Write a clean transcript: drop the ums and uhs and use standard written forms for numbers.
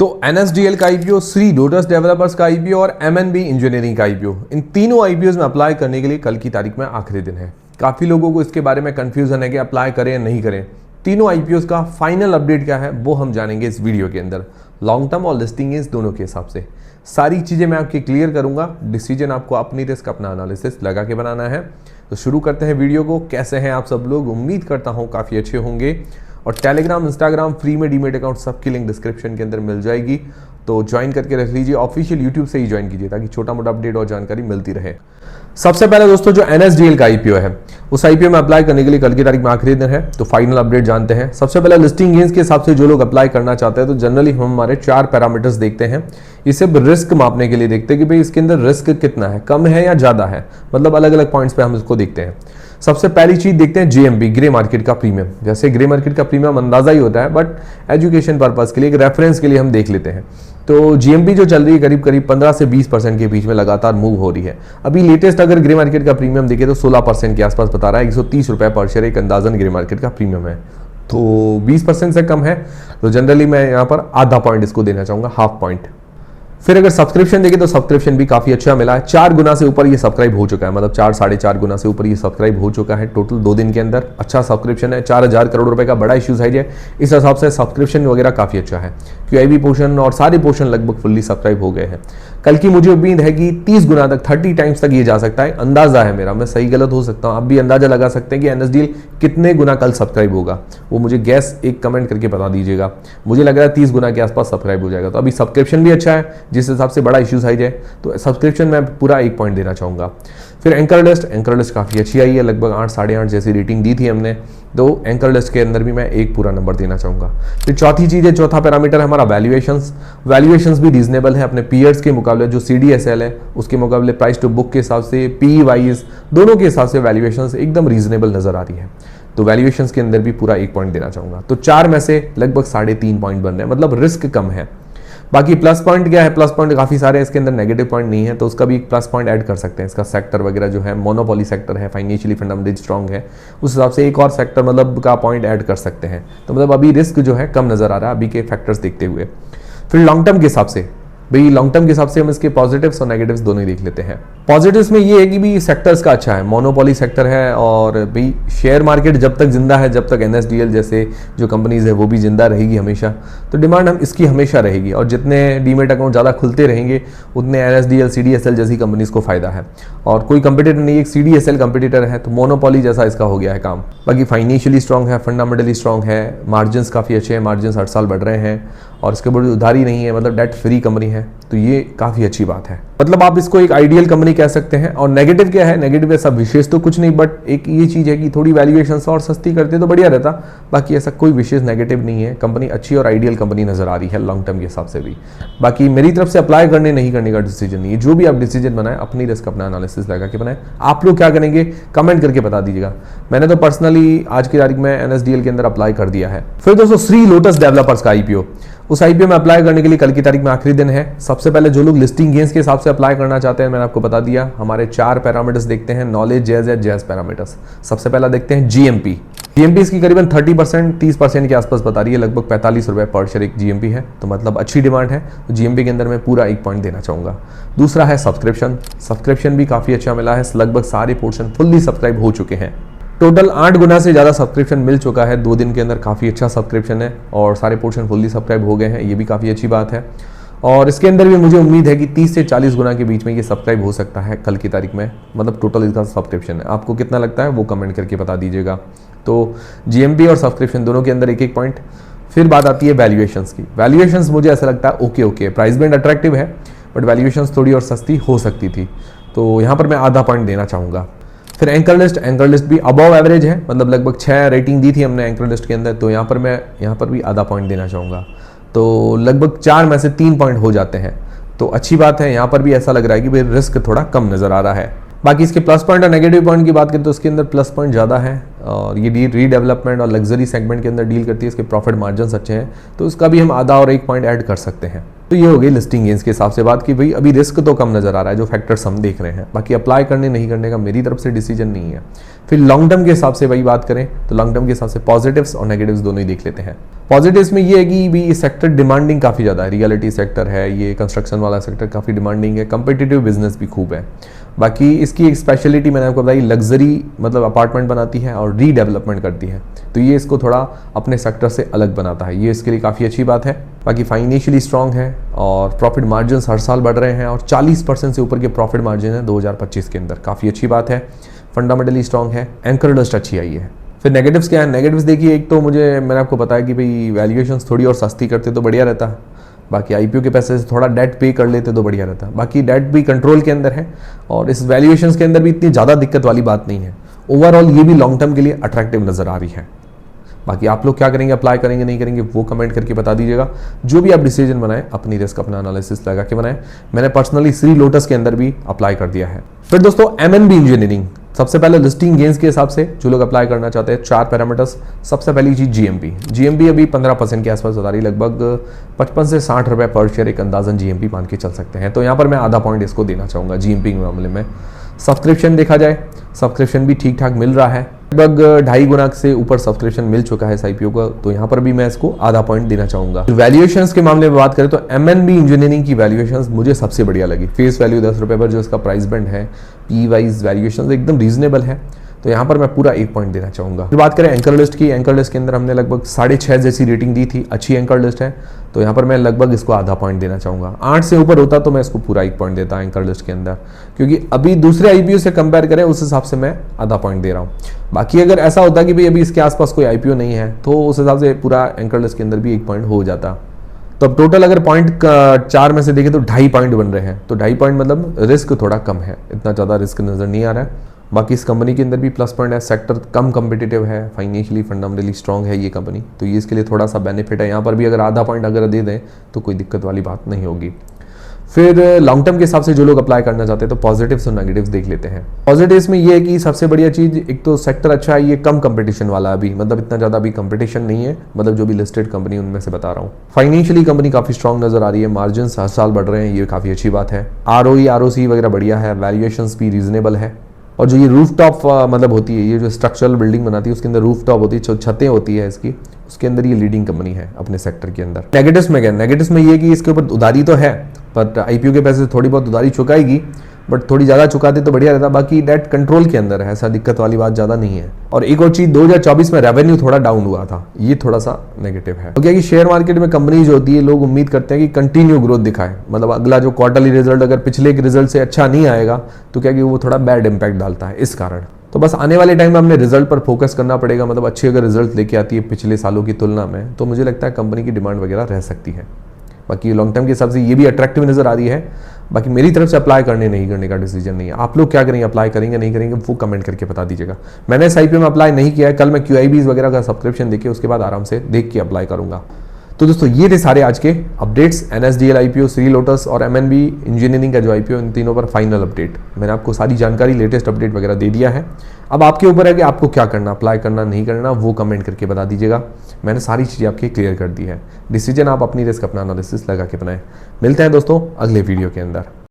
तो NSDL का IPO, Shri lotus developers का आईपीओ और MNB इंजीनियरिंग का आईपीओ, इन तीनों आईपीओज में अप्लाई करने के लिए कल की तारीख में आखिरी दिन है। काफ़ी लोगों को इसके बारे में कंफ्यूजन है कि अप्लाई करें या नहीं करें। तीनों आईपीओज का फाइनल अपडेट क्या है वो हम जानेंगे इस वीडियो के अंदर, लॉन्ग टर्म और लिस्टिंग एज दोनों के हिसाब से। सारी चीज़ें मैं आपकी क्लियर करूंगा। डिसीजन आपको अपनी रिस्क, अपना एनालिसिस लगा के बनाना है। तो शुरू करते हैं वीडियो को। कैसे हैं आप सब लोग? उम्मीद करता हूँ काफ़ी अच्छे होंगे। और टेलीग्राम, इंस्टाग्राम फ्री में डीमेट अकाउंट सबकी लिंक डिस्क्रिप्शन के अंदर मिल जाएगी, तो ज्वाइन करके रख लीजिए। ऑफिशियल यूट्यूब से ही ज्वाइन कीजिए ताकि छोटा मोटा अपडेट और जानकारी मिलती रहे। सबसे पहले दोस्तों, जो NSDL का आईपीओ है, उस आईपीओ में अप्लाई करने के लिए कल की तारीख में आखिरी दिन है। तो फाइनल अपडेट जानते हैं। सबसे पहले लिस्टिंग गेंस के हिसाब से जो लोग अप्लाई करना चाहते हैं, तो जनरली हम हमारे 4 पैरामीटर्स देखते हैं। ये सिर्फ रिस्क मापने के लिए देखते हैं कि भाई इसके अंदर रिस्क कितना है, कम है या ज़्यादा है, मतलब अलग अलग पॉइंट्स पे हम इसको देखते हैं। सबसे पहली चीज देखते हैं GMP, ग्रे मार्केट का प्रीमियम। जैसे ग्रे मार्केट का प्रीमियम अंदाजा ही होता है, बट एजुकेशन पर्पस के लिए, एक रेफरेंस के लिए हम देख लेते हैं। तो GMP जो चल रही है करीब करीब 15 से 20% के बीच में लगातार मूव हो रही है। अभी लेटेस्ट अगर ग्रे मार्केट का प्रीमियम देखें तो 16% के आसपास बता रहा है। 130 रुपये पर शेयर एक अंदाजन ग्रे मार्केट का प्रीमियम है, तो 20% से कम है। तो जनरली मैं यहाँ पर आधा पॉइंट इसको देना चाहूँगा, हाफ पॉइंट। फिर अगर सब्सक्रिप्शन देखें तो सब्सक्रिप्शन भी काफ़ी अच्छा मिला है। 4 गुना से ऊपर ये सब्सक्राइब हो चुका है, मतलब 4 साढ़े 4 गुना से ऊपर ये सब्सक्राइब हो चुका है टोटल 2 दिन के अंदर। अच्छा सब्सक्रिप्शन है। 4000 करोड़ रुपए का बड़ा इश्यू साइज है। इस हिसाब से सब्सक्रिप्शन वगैरह काफ़ी अच्छा है। QIB पोर्शन और सारे पोर्शन लगभग फुल्ली सब्सक्राइब हो गए हैं। कल की मुझे उम्मीद है कि 30 गुना तक, 30 टाइम्स तक ये जा सकता है। अंदाजा है मेरा, मैं सही गलत हो सकता हूँ। आप भी अंदाजा लगा सकते हैं कि NSDL कितने गुना कल सब्सक्राइब होगा। वो मुझे गैस एक कमेंट करके बता दीजिएगा। मुझे लग रहा है 30 गुना के आसपास सब्सक्राइब हो जाएगा। तो अभी सब्सक्रिप्शन भी अच्छा है, जिस हिसाब से बड़ा इश्यू साइज है, तो सब्सक्रिप्शन में पूरा 1 पॉइंट देना चाहूँगा। फिर एंकर लिस्ट काफ़ी अच्छी आई है, लगभग 8 साढ़े 8 जैसी रेटिंग दी थी हमने, तो एंकर लिस्ट के अंदर भी मैं 1 पूरा नंबर देना चाहूँगा। फिर चौथी चीज़ है, चौथा पैरामीटर है हमारा वैल्यूएशंस भी रीजनेबल है अपने पीयर्स के मुकाबले। जो CDSL है उसके मुकाबले प्राइस टू बुक के हिसाब से, PE वाइज दोनों के हिसाब से वैल्यूएशंस एकदम रीजनेबल नजर आ रही है। तो वैल्यूएशंस के अंदर भी पूरा 1 पॉइंट देना चाहूँगा। तो 4 में से लगभग 3.5 पॉइंट बन रहे हैं, मतलब रिस्क कम है। बाकी प्लस पॉइंट क्या है? प्लस पॉइंट काफ़ी सारे हैं, इसके अंदर नेगेटिव पॉइंट नहीं है, तो उसका भी एक प्लस पॉइंट ऐड कर सकते हैं। इसका सेक्टर वगैरह जो है, मोनोपोली सेक्टर है, फाइनेंशियली फंडामेंटली स्ट्रॉन्ग है, उस हिसाब से एक और सेक्टर मतलब का पॉइंट ऐड कर सकते हैं। तो मतलब अभी रिस्क जो है कम नजर आ रहा है अभी के फैक्टर्स देखते हुए। फिर लॉन्ग टर्म के हिसाब से, भाई लॉन्ग टर्म के हिसाब से हम इसके पॉजिटिव्स और नेगेटिव्स दोनों ही देख लेते हैं। पॉजिटिव्स में ये है कि भी सेक्टर्स का अच्छा है, मोनोपोली सेक्टर है, और भाई शेयर मार्केट जब तक जिंदा है, जब तक NSDL जैसे जो कंपनीज है वो भी जिंदा रहेगी हमेशा, तो डिमांड हम इसकी हमेशा रहेगी। और जितने डीमेट अकाउंट ज़्यादा खुलते रहेंगे उतने NSDL, CDSL जैसी कंपनीज को फायदा है। और कोई कंपटीटर नहीं, एक CDSL कंपटीटर है, तो मोनोपोली जैसा इसका हो गया है काम। बाकी फाइनेंशियली स्ट्रॉन्ग है, फंडामेंटली स्ट्रॉन्ग है, मार्जिन काफ़ी अच्छे हैं, मार्जिन हर साल बढ़ रहे हैं, और इसके बाद उधारी नहीं है, मतलब डेट फ्री कंपनी है, तो ये काफ़ी अच्छी बात है। मतलब आप इसको एक आइडियल कंपनी कह सकते हैं। और नेगेटिव क्या है? नेगेटिव ऐसा विशेष तो कुछ नहीं, बट एक ये चीज़ है कि थोड़ी वैल्यूएशन और सस्ती करते तो बढ़िया रहता। बाकी ऐसा कोई विशेष नेगेटिव नहीं है। कंपनी अच्छी और आइडियल कंपनी नजर आ रही है लॉन्ग टर्म के हिसाब से भी। बाकी मेरी तरफ से अप्लाई करने नहीं करने का डिसीजन नहीं है। जो भी आप डिसीजन बनाए अपनी रिस्क, अपना एनालिसिस लगा के बनाए। आप लोग क्या करेंगे कमेंट करके बता दीजिएगा। मैंने तो पर्सनली आज की तारीख में NSDL के अंदर अप्लाई कर दिया है। फिर दोस्तों, श्री लोटस डेवलपर्स का आईपीओ, उस आईपीओ में अप्लाई करने के लिए कल की तारीख में आखिरी दिन है। सबसे पहले जो लोग लिस्टिंग गेंस के हिसाब से अप्लाई करना चाहते हैं, मैंने आपको बता दिया, हमारे 4 पैरामीटर्स देखते हैं, नॉलेज, जैज पैरामीटर्स। सबसे पहला देखते हैं GMP। इसकी करीबन 30%, 30% के आसपास बता रही है, लगभग 45 रुपये पर शेयर एक GMP है, तो मतलब अच्छी डिमांड है। तो GMP के अंदर मैं पूरा 1 पॉइंट देना चाहूँगा। दूसरा है सब्सक्रिप्शन भी काफ़ी अच्छा मिला है, लगभग सारे पोर्शन फुल्ली सब्सक्राइब हो चुके हैं। टोटल 8 गुना से ज़्यादा सब्सक्रिप्शन मिल चुका है 2 दिन के अंदर। काफ़ी अच्छा सब्सक्रिप्शन है और सारे पोर्शन फुल्ली सब्सक्राइब हो गए हैं, ये भी काफ़ी अच्छी बात है। और इसके अंदर भी मुझे उम्मीद है कि 30 से 40 गुना के बीच में ये सब्सक्राइब हो सकता है कल की तारीख में, मतलब टोटल इसका सब्सक्रिप्शन है। आपको कितना लगता है वो कमेंट करके बता दीजिएगा। तो GMP और सब्सक्रिप्शन दोनों के अंदर 1-1 पॉइंट। फिर बात आती है वैल्यूएशंस की। वैल्यूएशंस मुझे ऐसा लगता है ओके, प्राइस बैंड अट्रैक्टिव है, बट वैल्यूएशंस थोड़ी और सस्ती हो सकती थी, तो यहाँ पर मैं आधा पॉइंट देना चाहूँगा। फिर एंकर लिस्ट भी अबव एवरेज है, मतलब लगभग 6 रेटिंग दी थी हमने एंकर लिस्ट के अंदर, तो यहाँ पर भी आधा पॉइंट देना चाहूँगा। तो लगभग 4 में से 3 पॉइंट हो जाते हैं, तो अच्छी बात है। यहाँ पर भी ऐसा लग रहा है कि भाई रिस्क थोड़ा कम नजर आ रहा है। बाकी इसके प्लस पॉइंट और नेगेटिव पॉइंट की बात करें तो इसके अंदर प्लस पॉइंट ज़्यादा है, और ये रीडेवलपमेंट और लग्जरी सेगमेंट के अंदर डील करती है, इसके प्रॉफिट मार्जिन अच्छे हैं, तो इसका भी हम आधा और 1 पॉइंट ऐड कर सकते हैं। तो ये हो गई लिस्टिंग गेंस के हिसाब से बात कि भाई अभी रिस्क तो कम नजर आ रहा है, जो फैक्टर्स हम देख रहे हैं। बाकी अप्लाई करने नहीं करने का मेरी तरफ से डिसीजन नहीं है। फिर लॉन्ग टर्म के हिसाब से वही बात करें तो लॉन्ग टर्म के हिसाब से पॉजिटिव्स और नेगेटिव्स दोनों ही देख लेते हैं। पॉजिटिव्स में ये है कि भी ये सेक्टर डिमांडिंग काफ़ी ज़्यादा है, रियलिटी सेक्टर है, ये कंस्ट्रक्शन वाला सेक्टर काफ़ी डिमांडिंग है, कंपिटिटिव बिजनेस भी खूब है। बाकी इसकी एक स्पेशलिटी मैंने आपको बताई, लग्जरी मतलब अपार्टमेंट बनाती है और रीडेवलपमेंट करती है, तो ये इसको थोड़ा अपने सेक्टर से अलग बनाता है, ये इसके लिए काफ़ी अच्छी बात है। बाकी फाइनेंशियली स्ट्रॉन्ग है और प्रॉफिट मार्जिन हर साल बढ़ रहे हैं और 40% से ऊपर के प्रॉफिट मार्जिन है 2025 के अंदर, काफ़ी अच्छी बात है। फंडामेंटली स्ट्रॉन्ग है, एंकर लिस्ट अच्छी आई है। फिर नेगेटिव्स क्या है? नेगेटिव्स देखिए, एक तो मैंने आपको बताया कि भाई वैल्यूएशंस थोड़ी और सस्ती करते तो बढ़िया रहता, बाकी आईपीओ के पैसे से थोड़ा डेट पे कर लेते तो बढ़िया रहता। बाकी डेट भी कंट्रोल के अंदर है और इस वैल्यूएशंस के अंदर भी इतनी ज़्यादा दिक्कत वाली बात नहीं है। ओवरऑल ये भी लॉन्ग टर्म के लिए अट्रैक्टिव नजर आ रही है। बाकी आप लोग क्या करेंगे, अप्लाई करेंगे नहीं करेंगे, वो कमेंट करके बता दीजिएगा। जो भी आप डिसीजन बनाएं अपनी रिस्क अपना एनालिसिस लगा के बनाएं। मैंने पर्सनली श्री लोटस के अंदर भी अप्लाई कर दिया है। फिर दोस्तों एमएनबी इंजीनियरिंग, सबसे पहले लिस्टिंग गेंस के हिसाब से जो लोग अप्लाई करना चाहते हैं, 4 पैरामीटर्स। सबसे पहली चीज जीएमपी अभी 15% के आसपास बता रही, लगभग 55 से 60 रुपए पर शेयर एक अंदाजन जीएमपी मान के चल सकते हैं। तो यहाँ पर मैं आधा पॉइंट इसको देना चाहूंगा जीएमपी के मामले में। सब्सक्रिप्शन देखा जाए, सब्सक्रिप्शन भी ठीक ठाक मिल रहा है, लगभग 2.5 गुना से ऊपर सब्सक्रिप्शन मिल चुका है इस आईपीओ का, तो यहाँ पर भी मैं इसको आधा पॉइंट देना चाहूंगा। वैल्यूएशंस के मामले में बात करें तो एमएनबी इंजीनियरिंग की वैल्यूएशंस मुझे सबसे बढ़िया लगी। फेस वैल्यू 10 रुपए पर जो इसका प्राइस बैंड है, पी वाइज वैल्यूएशंस एकदम रीजनेबल है, तो यहाँ पर मैं पूरा 1 पॉइंट देना चाहूंगा। फिर बात करें एंकर लिस्ट की, एंकर लिस्ट के अंदर हमने लगभग 6.5 जैसी रेटिंग दी थी, अच्छी एंकर लिस्ट है, तो यहाँ पर मैं लगभग इसको आधा पॉइंट देना चाहूंगा। 8 से ऊपर होता तो मैं इसको पूरा 1 पॉइंट देता एंकर लिस्ट के अंदर, क्योंकि अभी दूसरे आईपीओ से कंपेयर करें उस हिसाब से मैं आधा पॉइंट दे रहा हूँ। बाकी अगर ऐसा होता कि भाई अभी इसके आसपास कोई आईपीओ नहीं है तो उस हिसाब से पूरा एंकर लिस्ट के अंदर भी 1 पॉइंट हो जाता। तो अब टोटल अगर पॉइंट 4 में से देखें तो 2.5 पॉइंट बन रहे हैं, तो 2.5 पॉइंट मतलब रिस्क थोड़ा कम है, इतना ज़्यादा रिस्क नज़र नहीं आ रहा है। बाकी इस कंपनी के अंदर भी प्लस पॉइंट है, सेक्टर कम कम्पिटिटिव है, फाइनेंशियली फंडामेंटली स्ट्रॉन्ग है ये कंपनी, तो ये इसके लिए थोड़ा सा बेनिफिट है। यहाँ पर भी अगर आधा पॉइंट अगर दे दें तो कोई दिक्कत वाली बात नहीं होगी। फिर लॉन्ग टर्म के हिसाब से जो लोग अप्लाई करना चाहते हैं तो पॉजिटिव्स और नेगेटिव्स देख लेते हैं। पॉजिटिव्स में ये है कि सबसे बढ़िया चीज, एक तो सेक्टर अच्छा है, ये कम कंपटीशन वाला अभी, मतलब इतना ज्यादा अभी कंपटीशन नहीं है, मतलब जो भी लिस्टेड कंपनी उनमें से बता रहा हूँ। फाइनेंशियली कंपनी काफी स्ट्रॉन्ग नजर आ रही है, मार्जिन हर साल बढ़ रहे हैं, ये काफी अच्छी बात है। आरओई आरओसी वगैरह बढ़िया है, वैल्यूएशंस भी रीजनेबल है, और जो ये रूफ टॉप मतलब होती है, ये जो स्ट्रक्चरल बिल्डिंग बनाती है उसके अंदर रूफ टॉप होती है, जो छतें होती है इसकी, उसके अंदर ये लीडिंग कंपनी है अपने सेक्टर के अंदर। नेगेटिव्स में क्या, नेगेटिव्स में ये कि इसके ऊपर उधारी तो है, बट आईपीओ के पैसे थोड़ी बहुत उधारी चुकाएगी, बट थोड़ी ज़्यादा चुकाते तो बढ़िया रहता। बाकी डेट कंट्रोल के अंदर है, ऐसा दिक्कत वाली बात ज़्यादा नहीं है। और एक और चीज़, 2024 में रेवेन्यू थोड़ा डाउन हुआ था, ये थोड़ा सा नेगेटिव है। तो क्या कि शेयर मार्केट में कंपनी जो होती है, लोग उम्मीद करते हैं कि कंटिन्यू ग्रोथ दिखाए, मतलब अगला जो क्वार्टरली रिजल्ट अगर पिछले के रिजल्ट से अच्छा नहीं आएगा तो क्या कि वो थोड़ा बैड इंपैक्ट डालता है इस कारण। तो बस आने वाले टाइम में हमने रिजल्ट पर फोकस करना पड़ेगा, मतलब अच्छी अगर रिजल्ट लेके आती है पिछले सालों की तुलना में, तो मुझे लगता है कंपनी की डिमांड वगैरह रह सकती है। बाकी लॉन्ग टर्म के हिसाब से ये भी अट्रैक्टिव नजर आ रही है। बाकी मेरी तरफ से अप्लाई करने नहीं करने का डिसीजन नहीं है, आप लोग क्या करेंगे, अप्लाई करेंगे नहीं करेंगे, वो कमेंट करके बता दीजिएगा। मैंने इस आईपीओ में अप्लाई नहीं किया है, कल मैं QIBs वगैरह का सब्सक्रिप्शन देके उसके बाद आराम से देख के अप्लाई करूंगा। तो दोस्तों ये थे सारे आज के updates, NSDL IPO, Shri lotus और MNB इंजीनियरिंग का जो आईपीओ, इन तीनों पर फाइनल अपडेट। मैंने आपको सारी जानकारी, लेटेस्ट अपडेट वगैरह दे दिया है। अब आपके ऊपर है कि आपको क्या करना, अप्लाई करना नहीं करना, वो कमेंट करके बता दीजिएगा। मैंने सारी चीज़ें आपकी क्लियर कर दी है, डिसीजन आप अपनी रिस्क अपना एनालिसिस लगा के बनाएं। मिलते हैं दोस्तों अगले वीडियो के अंदर।